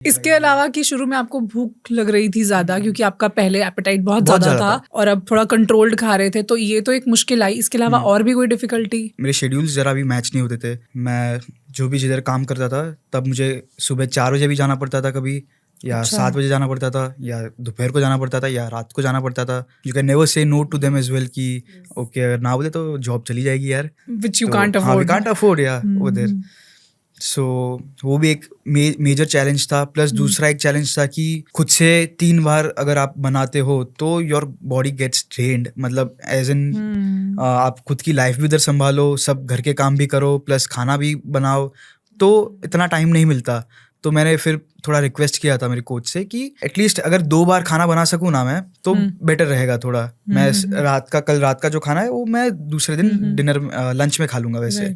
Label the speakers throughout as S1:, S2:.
S1: इसके अलावा कि शुरू में आपको भूख लग रही थी ज्यादा क्योंकि आपका पहले एपेटाइट बहुत
S2: बहुत
S1: ज्यादा
S2: ज्यादा
S1: था और अब थोड़ा कंट्रोल्ड खा रहे थे, तो ये तो एक मुश्किल आई। इसके अलावा और भी कोई डिफिकल्टी?
S2: मेरे शेड्यूल्स जरा भी मैच नहीं होते थे। मैं जो भी जिधर काम करता था तब मुझे सुबह 4 बजे भी जाना पड़ता था कभी, या 7 बजे जाना पड़ता था, या दोपहर को जाना पड़ता था, या रात को जाना पड़ता था। You can never say no to them as well कि ओके अगर ना बोले तो जॉब चली जाएगी यार,
S1: विच यू
S2: तो
S1: कांट
S2: हाँ वी
S1: अफोर्ड।
S2: कांट अफोर्ड या उधर। सो वो भी एक मेजर चैलेंज था। प्लस दूसरा एक चैलेंज था कि खुद से 3 बार अगर आप बनाते हो तो योर बॉडी गेट्स ट्रेन्ड, मतलब एज इन आप खुद की लाइफ भी उधर संभालो, सब घर के काम भी करो, प्लस खाना भी बनाओ, तो इतना टाइम नहीं मिलता। तो मैंने फिर थोड़ा रिक्वेस्ट किया था मेरे कोच से कि एटलीस्ट अगर 2 बार खाना बना सकूँ ना मैं, तो बेटर रहेगा थोड़ा। मैं कल रात का जो खाना है वो मैं दूसरे दिन डिनर लंच में खा लूंगा वैसे,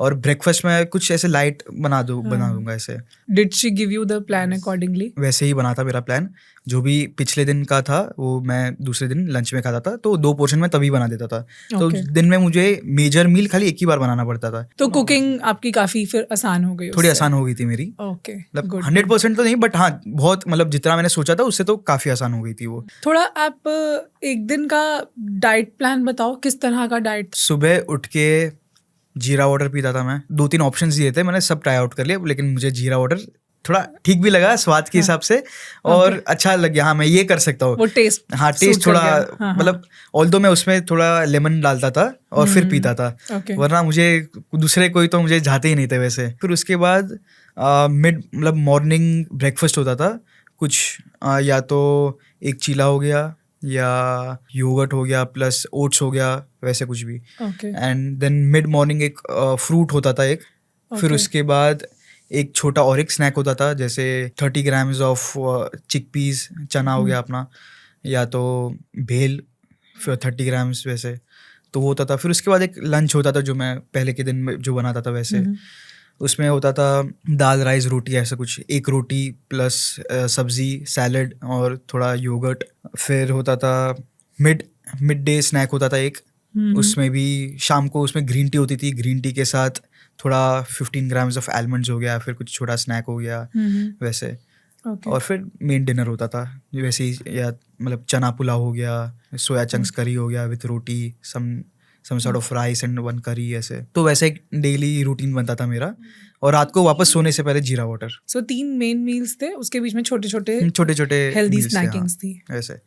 S2: और ब्रेकफास्ट में कुछ ऐसे लाइट बना दूंगा ऐसे।
S1: Did she give you the plan accordingly?
S2: वैसे ही बना था मेरा प्लान, जो भी पिछले दिन का था वो मैं दूसरे दिन लंच में खाता था, तो 2 पोर्शन में तभी बना देता था। तो दिन में मुझे मेजर मील खाली एक ही बार बनाना पड़ता था।
S1: तो कुकिंग आपकी काफी फिर आसान हो गई?
S2: थोड़ी आसान हो गई थी मेरी।
S1: ओके,
S2: मतलब 100% तो नहीं, बट हाँ बहुत, मतलब जितना मैंने सोचा था उससे तो काफी आसान हो गई थी वो।
S1: थोड़ा आप एक दिन का डाइट प्लान बताओ, किस तरह का डाइट?
S2: सुबह उठ के जीरा वाटर पीता था मैं। 2-3 ऑप्शंस दिए थे, मैंने सब ट्राई आउट कर लिया, लेकिन मुझे जीरा वाटर थोड़ा ठीक भी लगा स्वाद के हिसाब से, और अच्छा लग गया। हाँ मैं ये कर सकता हूँ,
S1: वो टेस्ट,
S2: हाँ टेस्ट थोड़ा, मतलब ऑल्दो मैं उसमें थोड़ा लेमन डालता था और फिर पीता था, वरना मुझे दूसरे कोई तो मुझे जाते ही नहीं थे वैसे। फिर उसके बाद मतलब मॉर्निंग ब्रेकफास्ट होता था कुछ, या तो एक चीला हो गया या योगर्ट हो गया प्लस ओट्स हो गया, वैसे कुछ भी। एंड देन मिड मॉर्निंग एक फ्रूट होता था एक। फिर उसके बाद एक छोटा और एक स्नैक होता था, जैसे 30 ग्राम्स ऑफ चिकपीस, चना हो गया अपना, या तो भेल, फिर 30 ग्राम्स वैसे, तो वो होता था। फिर उसके बाद एक लंच होता था जो मैं पहले के दिन में जो बनाता था वैसे, उसमें होता था दाल राइस रोटी ऐसा कुछ, एक रोटी प्लस सब्जी सैलड और थोड़ा योगर्ट। फिर होता था मिड डे स्नैक होता था एक, उसमें भी शाम को उसमें ग्रीन टी होती थी, ग्रीन टी के साथ थोड़ा 15 ग्राम्स ऑफ आलमंड्स हो गया, फिर कुछ छोटा स्नैक हो गया वैसे। और फिर मेन डिनर होता था वैसे ही, या मतलब चना पुलाव हो गया, सोया चंक्स करी हो गया with roti, some sort of rice and 1 curry ऐसे। तो वैसे एक डेली रूटीन बनता था मेरा, और रात को वापस सोने से पहले जीरा वाटर।
S1: सो 3 मेन मील्स थे, उसके बीच में छोटे छोटे हेल्दी स्नैकिंग्स थी
S2: वैसे।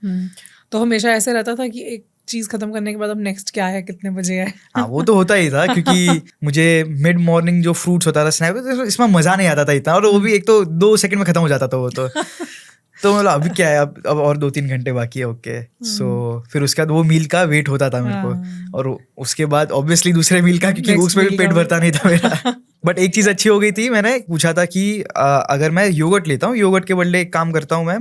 S1: तो हमेशा ऐसे रहता था कि एक चीज खत्म करने के बाद अब नेक्स्ट क्या है, कितने बजे है?
S2: हाँ वो तो होता ही था, क्योंकि मुझे मिड मॉर्निंग जो फ्रूट्स होता था स्नैक, इसमें मजा नहीं आता था इतना, और वो भी एक तो 2 सेकंड में खत्म हो जाता था वो तो मतलब अभी क्या है, अब और 2-3 घंटे बाकी है। ओके सो फिर उसके बाद वो मील का वेट होता था मेरे को, और उसके बाद ऑब्वियसली दूसरे मील का, क्योंकि उसमें भी पेट भरता नहीं था मेरा। बट एक चीज अच्छी हो गई थी, मैंने पूछा था कि अगर मैं योगर्ट लेता हूँ, योगर्ट के बदले एक काम करता हूँ मैं,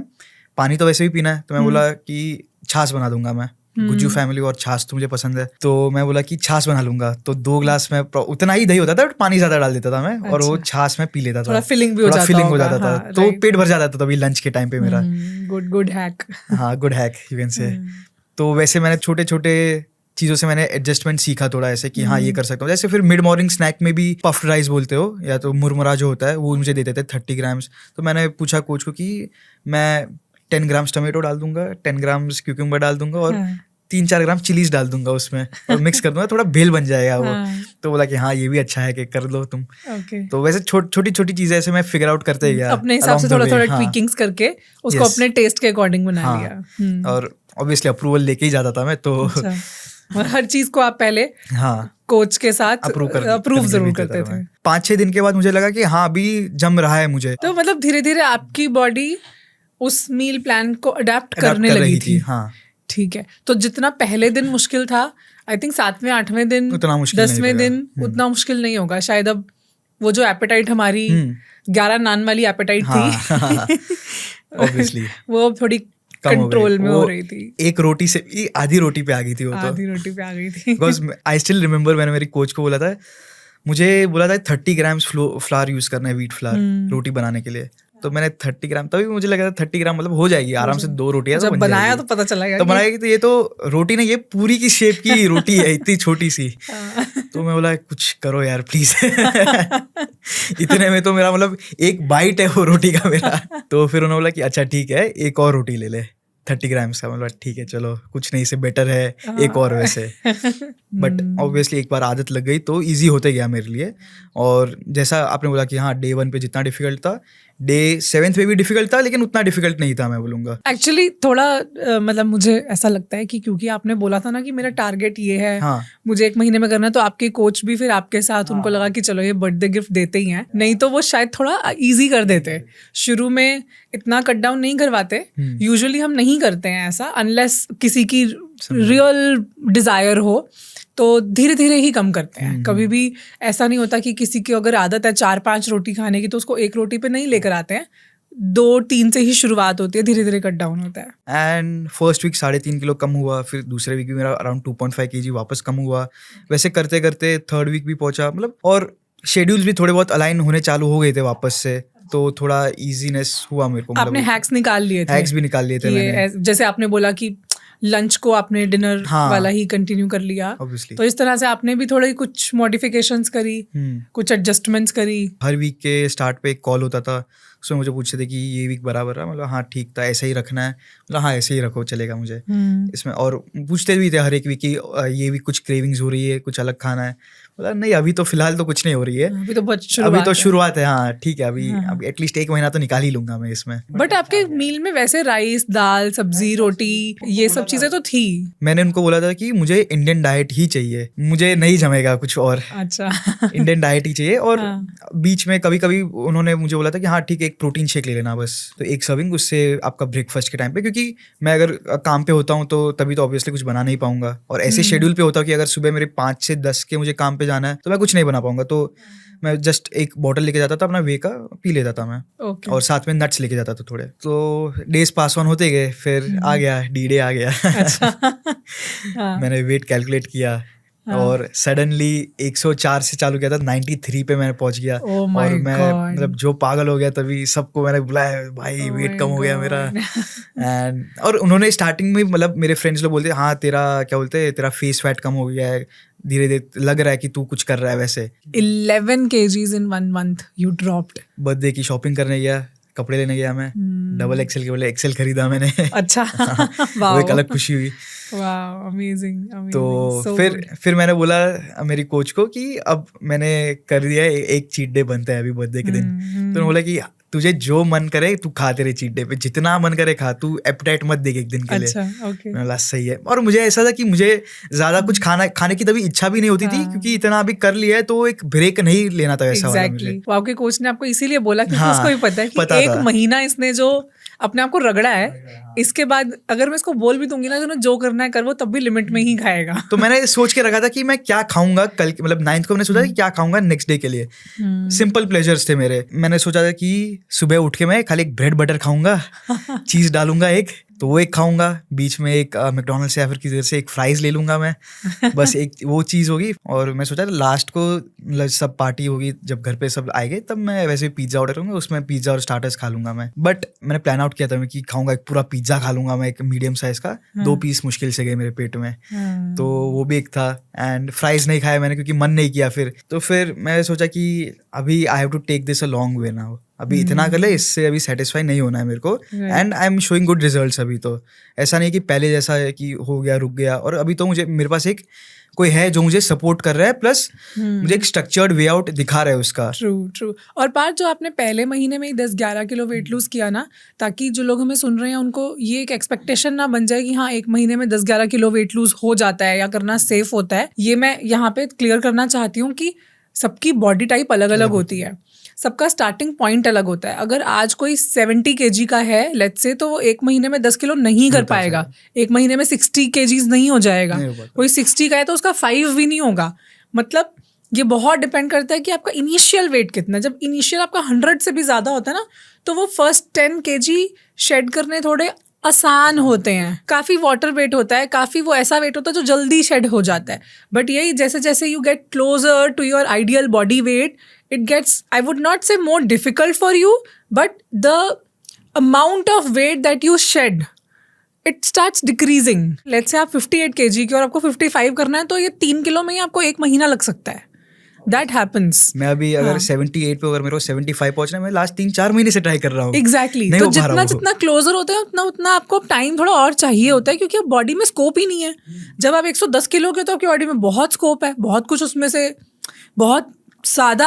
S2: पानी तो वैसे भी पीना है, तो मैं बोला कि छाछ बना दूंगा मैं। गुज्जू फैमिली और छाछ तो मुझे पसंद है, तो मैं बोला कि छाछ बना लूंगा। तो 2 ग्लास में उतना ही दही होता था, बट पानी ज्यादा डाल देता था मैं, और वो छाछ में पी लेता था,
S1: थोड़ा फिलिंग भी हो जाता था,
S2: तो पेट भर जाता था तभी लंच के टाइम पे मेरा।
S1: Good hack.
S2: हाँ good hack you can say. तो वैसे मैंने छोटे छोटे चीज़ों से मैंने एडजस्टमेंट सीखा थोड़ा ऐसे कि हाँ ये कर सकता हूँ। जैसे फिर मिड मॉर्निंग स्नैक में भी पफ्ड राइस बोलते हो, या तो मुरमुरा जो होता है वो मुझे देते थे 30 ग्राम्स। तो मैंने पूछा कोच को कि मैं 10 ग्राम्स टमेटो डाल दूंगा, 10 ग्राम्स क्यूकम्बर डाल दूंगा, और 3-4 ग्राम चिलीज डाल दूंगा उसमें, और मिक्स कर दूंगा, थोड़ा भेल बन जाएगा वो। तो बोला कि हाँ ये भी अच्छा है कि कर लो तुम। तो वैसे छोटी छोटी चीजें ऐसे मैं फिगर आउट करते गया,
S1: अपने हिसाब से थोड़ा ट्वीकिंग्स करके उसको अपने टेस्ट के अकॉर्डिंग बना लिया।
S2: और ऑब्वियसली अप्रूवल लेके ही जाता था मैं, तो
S1: हर चीज को आप पहले कोच के साथ अप्रूव जरूर करते थे।
S2: 5-6 दिन के बाद मुझे लगा कि हाँ अभी जम रहा है मुझे।
S1: तो मतलब धीरे धीरे आपकी बॉडी उस मील प्लान को अडेप्ट करने लगी थी।
S2: हाँ
S1: ठीक है, तो जितना पहले दिन मुश्किल था, आई थिंक 7वें 8वें दिन 10वें दिन उतना मुश्किल नहीं होगा शायद। अब वो जो एपेटाइट हमारी 11 नान वाली एपेटाइट थी
S2: ऑब्वियसली
S1: वो थोड़ी कंट्रोल में हो रही थी।
S2: एक रोटी से आधी रोटी पे आ गई थी वो,
S1: आधी रोटी पे आ गई थी।
S2: बिकॉज आई स्टिल रिमेम्बर मैंने मेरी कोच को बोला था, मुझे बोला था 30 ग्राम्स फ्लावर यूज करना है, व्हीट फ्लावर रोटी बनाने के लिए। तो मैंने 30 ग्राम, तभी मुझे लगा था 30 ग्राम मतलब हो जाएगी आराम से, 2 रोटियां
S1: जब बनाया तो पता चला
S2: तो बनाया कि तो ये तो रोटी नहीं, ये पूरी की शेप की रोटी है, इतनी छोटी सी। तो मैं बोला कुछ करो यार प्लीज। इतने में तो मेरा मतलब एक बाइट है वो रोटी का मेरा। तो फिर उन्होंने बोला कि अच्छा ठीक है, एक और रोटी ले ले 30 ग्राम्स का। मतलब ठीक है चलो, कुछ नहीं, से बेटर है एक और वैसे। बट ऑब्वियसली एक बार आदत लग गई तो इजी होते गया मेरे लिए। और जैसा आपने बोला कि हाँ डे 1 पे जितना डिफिकल्ट था, डे 7 पे भी डिफिकल्ट था, लेकिन उतना डिफिकल्ट नहीं था मैं बोलूँगा।
S1: एक्चुअली थोड़ा मतलब मुझे ऐसा लगता है कि क्योंकि आपने बोला था ना कि मेरा टारगेट ये है,
S2: हाँ।
S1: मुझे 1 महीने में करना है, तो आपके कोच भी फिर आपके साथ उनको लगा कि चलो ये बर्थडे गिफ्ट देते ही हैं, नहीं तो वो शायद थोड़ा इजी कर देते। शुरू में इतना कट डाउन नहीं करवाते, यूजुअली हम नहीं करते हैं ऐसा अनलेस किसी की रियल डिजायर हो, तो धीरे धीरे ही कम करते हैं। कभी भी ऐसा नहीं होता कि किसी की अगर आदत है 4-5 रोटी खाने की तो उसको 1 रोटी पे नहीं लेकर आते हैं, 2-3 से ही शुरुआत होती है, धीरे धीरे कट डाउन होता है।
S2: एंड फर्स्ट वीक 3.5 किलो कम हुआ, फिर दूसरे वीक भी मेरा अराउंड 2.5 kg वापस कम हुआ। वैसे करते करते 3rd वीक भी पहुंचा, मतलब और शेड्यूल्स भी थोड़े बहुत अलाइन होने चालू हो गए थे वापस से, तो थोड़ा इजीनेस हुआ मेरे को।
S1: आपने हैक्स निकाल लिए थे?
S2: हैक्स भी निकाल लिए थे मैंने।
S1: जैसे आपने बोला कि लंच को आपने डिनर वाला ही कंटिन्यू कर लिया,
S2: Obviously.
S1: तो इस तरह से आपने भी थोड़ी कुछ मॉडिफिकेशंस करी, कुछ एडजस्टमेंट्स करी।
S2: हर वीक के स्टार्ट पे एक कॉल होता था, उसमें मुझे पूछते थे कि ये वीक बराबर है, मतलब हाँ ठीक था, ऐसे ही रखना है, मतलब हाँ ऐसे ही रखो चलेगा मुझे इसमें। और पूछते भी थे हर एक वीक की ये भी कुछ क्रेविंग्स हो रही है, कुछ अलग खाना है, मतलब नहीं अभी तो फिलहाल तो कुछ नहीं हो रही है, अभी तो शुरुआत है। हाँ ठीक है, अभी एटलीस्ट 1 महीना तो निकाल ही लूंगा मैं इसमें।
S1: बट आपके मील में वैसे राइस, दाल, सब्जी, रोटी ये सब चीजें तो थी।
S2: मैंने उनको बोला था कि मुझे इंडियन डाइट ही चाहिए, मुझे नहीं जमेगा कुछ और।
S1: अच्छा। इंडियन
S2: डाइट ही चाहिए। और बीच में कभी कभी उन्होंने मुझे बोला था कि हाँ ठीक है एक प्रोटीन शेक ले लेना बस, तो 1 सर्विंग उससे आपका ब्रेकफास्ट के टाइम पे, क्योंकि मैं अगर काम पे होता हूँ तो तभी तो ऑब्वियसली कुछ बना नहीं पाऊंगा, और ऐसे शेड्यूल पे होता हूँ कि अगर सुबह मेरे 5 से 10 के मुझे काम पे जाना है तो मैं कुछ नहीं बना पाऊंगा, तो मैं जस्ट एक बॉटल लेके जाता था अपना वे का, पी लेता था मैं। और साथ में नट्स लेके जाता था थोड़े, तो डेज पास ऑन होते गए, फिर आ गया D-Day आ गया।
S1: अच्छा।
S2: मैंने वेट कैलकुलेट किया और सडनली 104 से चालू किया था, 93 पे मैंने पहुंच गया। और मैं मतलब जो पागल हो गया, तभी सबको मैंने बुलाया, भाई वेट कम हो गया मेरा। एंड और उन्होंने स्टार्टिंग में मतलब मेरे फ्रेंड्स लोग बोलते हाँ तेरा क्या बोलते हैं, तेरा फेस फैट कम हो गया है, धीरे धीरे लग रहा है कि तू कुछ कर रहा है वैसे।
S1: 11 kgs in 1 month you dropped।
S2: Birthday की शॉपिंग करने गया, कपड़े लेने गया मैं, XXL के बोले XL खरीदा मैंने। अच्छा। वो एक अलग खुशी हुई।
S1: Wow, amazing.
S2: तो फिर मैंने बोला मेरी कोच को कि अब मैंने कर दिया, एक चीट डे बनता है अभी बर्थडे के दिन। तो उन्होंने बोला कि तुझे जो मन करे तू खा, तेरे चीट डे पे जितना मन करे खा, तू एपेटाइट मत देख एक दिन के लिए।
S1: अच्छा, okay।
S2: मैंने बोला सही है। और मुझे ऐसा था कि मुझे ज्यादा कुछ खाने की तभी इच्छा भी नहीं होती थी, क्योंकि इतना अभी कर लिया है तो एक ब्रेक नहीं लेना था वैसा वाला मुझे।
S1: आपके कोच ने आपको इसीलिए बोला क्योंकि उसको भी पता है कि 1 महीना इसने जो अपने आप को रगड़ा है, इसके बाद अगर मैं इसको बोल भी दूंगी ना तो जो करना है कर, वो तब भी लिमिट में ही खाएगा।
S2: तो मैंने सोच के रखा था कि मैं क्या खाऊंगा कल, मतलब 9th को मैंने सोचा कि क्या खाऊंगा नेक्स्ट डे के लिए। सिंपल प्लेजर्स थे मेरे। मैंने सोचा था कि सुबह उठ के मैं खाली एक ब्रेड बटर खाऊंगा, चीज डालूंगा एक, तो वो एक खाऊंगा, बीच में एक मैकडॉनल्ड्स या फिर किसी तरह से एक फ्राइज ले लूंगा मैं, बस एक वो चीज़ होगी। और मैं सोचा लास्ट को सब पार्टी होगी, जब घर पे सब आएंगे तब मैं वैसे पिज्ज़ा ऑर्डर करूंगा, उसमें पिज्ज़ा और स्टार्टर्स खा लूंगा मैं। बट मैंने प्लान आउट किया था मैं कि खाऊंगा एक पूरा पिज्ज़ा खा लूंगा मैं, एक मीडियम साइज का। 2 पीस मुश्किल से गए मेरे पेट में, तो वो भी एक था। एंड फ्राइज नहीं खाया मैंने क्योंकि मन नहीं किया फिर। तो फिर मैं सोचा कि अभी I have to take this a long way now, अभी इतना कर ले, इससे अभी सेटिस्फाई नहीं होना है मेरे को। And I am showing good results अभी, तो ऐसा नहीं कि पहले जैसा है कि हो गया रुक गया। और अभी तो मुझे मेरे पास एक कोई है जो मुझे सपोर्ट कर रहा है, प्लस मुझे एक स्ट्रक्चर्ड वे आउट दिखा रहा है उसका।
S1: ट्रू। और पार्थ, जो आपने पहले महीने में ही 10-11 किलो वेट लूज किया ना, ताकि जो लोग हमें सुन रहे हैं उनको ये एक एक्सपेक्टेशन ना बन जाए कि हाँ 1 महीने में 10-11 किलो वेट लूज हो जाता है या करना सेफ होता है। ये मैं यहाँ पे क्लियर करना चाहती हूँ कि सबकी बॉडी टाइप अलग अलग होती है, सबका स्टार्टिंग पॉइंट अलग होता है। अगर आज कोई 70 kg का है लेट्स से, तो वो 1 महीने में 10 किलो नहीं कर पाएगा, 1 महीने में 60 kgs नहीं हो जाएगा। कोई 60 का है तो उसका 5 भी नहीं होगा। मतलब ये बहुत डिपेंड करता है कि आपका इनिशियल वेट कितना है। जब इनिशियल आपका 100 से भी ज़्यादा होता है ना, तो वो फर्स्ट 10 kg शेड करने थोड़े आसान होते हैं। काफ़ी वाटर वेट होता है, काफ़ी वो ऐसा वेट होता है जो जल्दी शेड हो जाता है। बट यही जैसे जैसे you get closer to your ideal body weight, it gets, I would not say more difficult for you, but the amount of weight that you shed it starts decreasing. Let's say आप 58 kg की और आपको 55 करना है, तो ये 3 kilo में ही आपको 1 महीना लग सकता है. That happens.
S2: मैं अभी अगर 78 पे अगर मेरे को 75 पहुंचना है, मैं लास्ट 3-4 महीने से ट्राई कर रहा हूँ.
S1: Exactly. तो जितना क्लोजर होते हैं उतना आपको टाइम थोड़ा और चाहिए होता है, क्योंकि बॉडी में स्कोप ही नहीं है. जब आप 110 किलो के तो आपकी बॉडी में बहुत स्कोप है, बहुत कुछ उसमें से बहुत सादा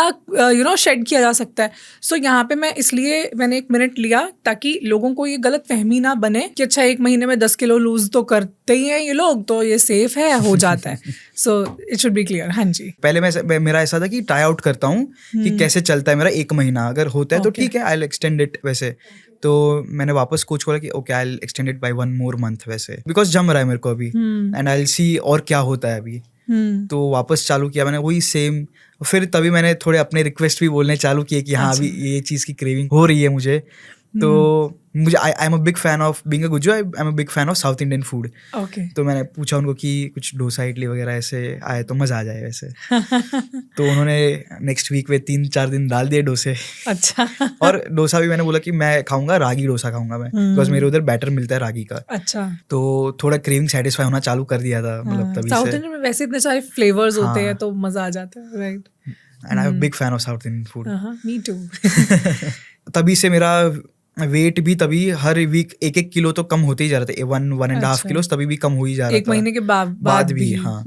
S1: शेड किया जा सकता है. सो यहाँ पे मैंने 1 मिनट लिया ताकि लोगों को ये गलत फहमी ना बने कि अच्छा 1 महीने में 10 किलो लूज तो करते ही हैं ये लोग, तो ये सेफ है, हो जाता है. So it should be clear. हाँ जी.
S2: पहले मेरा ऐसा था कि ट्राई आउट करता हूँ कि कैसे चलता है मेरा 1 महीना. अगर होता है तो ठीक है, आई विल एक्सटेंड इट. वैसे तो मैंने वापस कोच को बोला कि okay I will extend it by 1 more month वैसे, बिकॉज जम रहा है मेरे को अभी, एंड आई विल सी और क्या होता है अभी. तो वापस चालू किया मैंने वही सेम. फिर तभी मैंने थोड़े अपने रिक्वेस्ट भी बोलने चालू किए कि हाँ अभी ये चीज़ की क्रेविंग हो रही है मुझे. तो मुझे आई am a big fan of being a Gujju. I am a big fan of South Indian food. तो मैंने पूछा उनको कि कुछ डोसा इडली वगैरह ऐसे आए तो मज़ा आ जाए वैसे. तो उन्होंने नेक्स्ट वीक में 3-4 दिन डाल दिए डोसे. अच्छा. और डोसा भी मैंने बोला कि मैं खाऊंगा रागी डोसा खाऊंगा मैं, बिकॉज मेरे उधर बैटर मिलता है रागी का. अच्छा. तो थोड़ा क्रेविंग सेटिस्फाई होना चालू कर दिया था, मतलब तभी से.
S1: साउथ इंडियन में वैसे इतने सारे फ्लेवर्स होते हैं तो मज़ा आ जाता है. Right.
S2: And I am a big fan of South Indian food.
S1: Me too.
S2: तभी से मेरा वेट भी तभी हर वीक 1-1 किलो तो कम होते ही जा रहे थे. 1.5 किलो तभी भी कम हो ही जा रहा था
S1: 1 महीने के बाद भी.
S2: हाँ.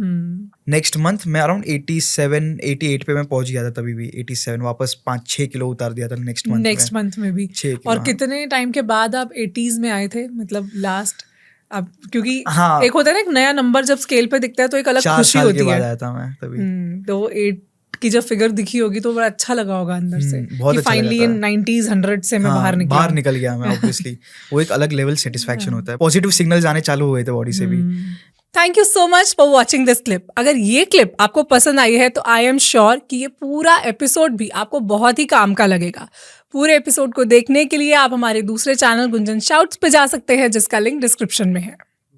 S2: नेक्स्ट मंथ मैं अराउंड 87-88 पे मैं पहुंच गया था. तभी भी 87 वापस 5-6 किलो उतार दिया था नेक्स्ट मंथ में भी 6 किलो.
S1: और कितने टाइम के बाद आप 80s में आए थे, मतलब लास्ट? अब क्योंकि एक होता है ना, एक नया नंबर जब स्केल पे दिखता है तो एक अलग खुशी होती है. 4 साल के बाद
S2: आया था मैं तभी.
S1: तो 8 की जब फिगर दिखी होगी तो बड़ा अच्छा लगा होगा अंदर से कि फाइनली इन 90s 100 से मैं बाहर
S2: निकल गया मैं. ऑब्वियसली वो एक अलग लेवल सेटिस्फैक्शन होता है. पॉजिटिव सिग्नल्स आने चालू हुए थे बॉडी से भी.
S1: Thank you so much for watching this clip. अगर ये क्लिप आपको पसंद आई है तो आई एम श्योर कि ये पूरा एपिसोड भी आपको बहुत ही काम का लगेगा. पूरे एपिसोड को देखने के लिए आप हमारे दूसरे चैनल गुंजन शाउट्स पे जा सकते हैं, जिसका लिंक डिस्क्रिप्शन में है.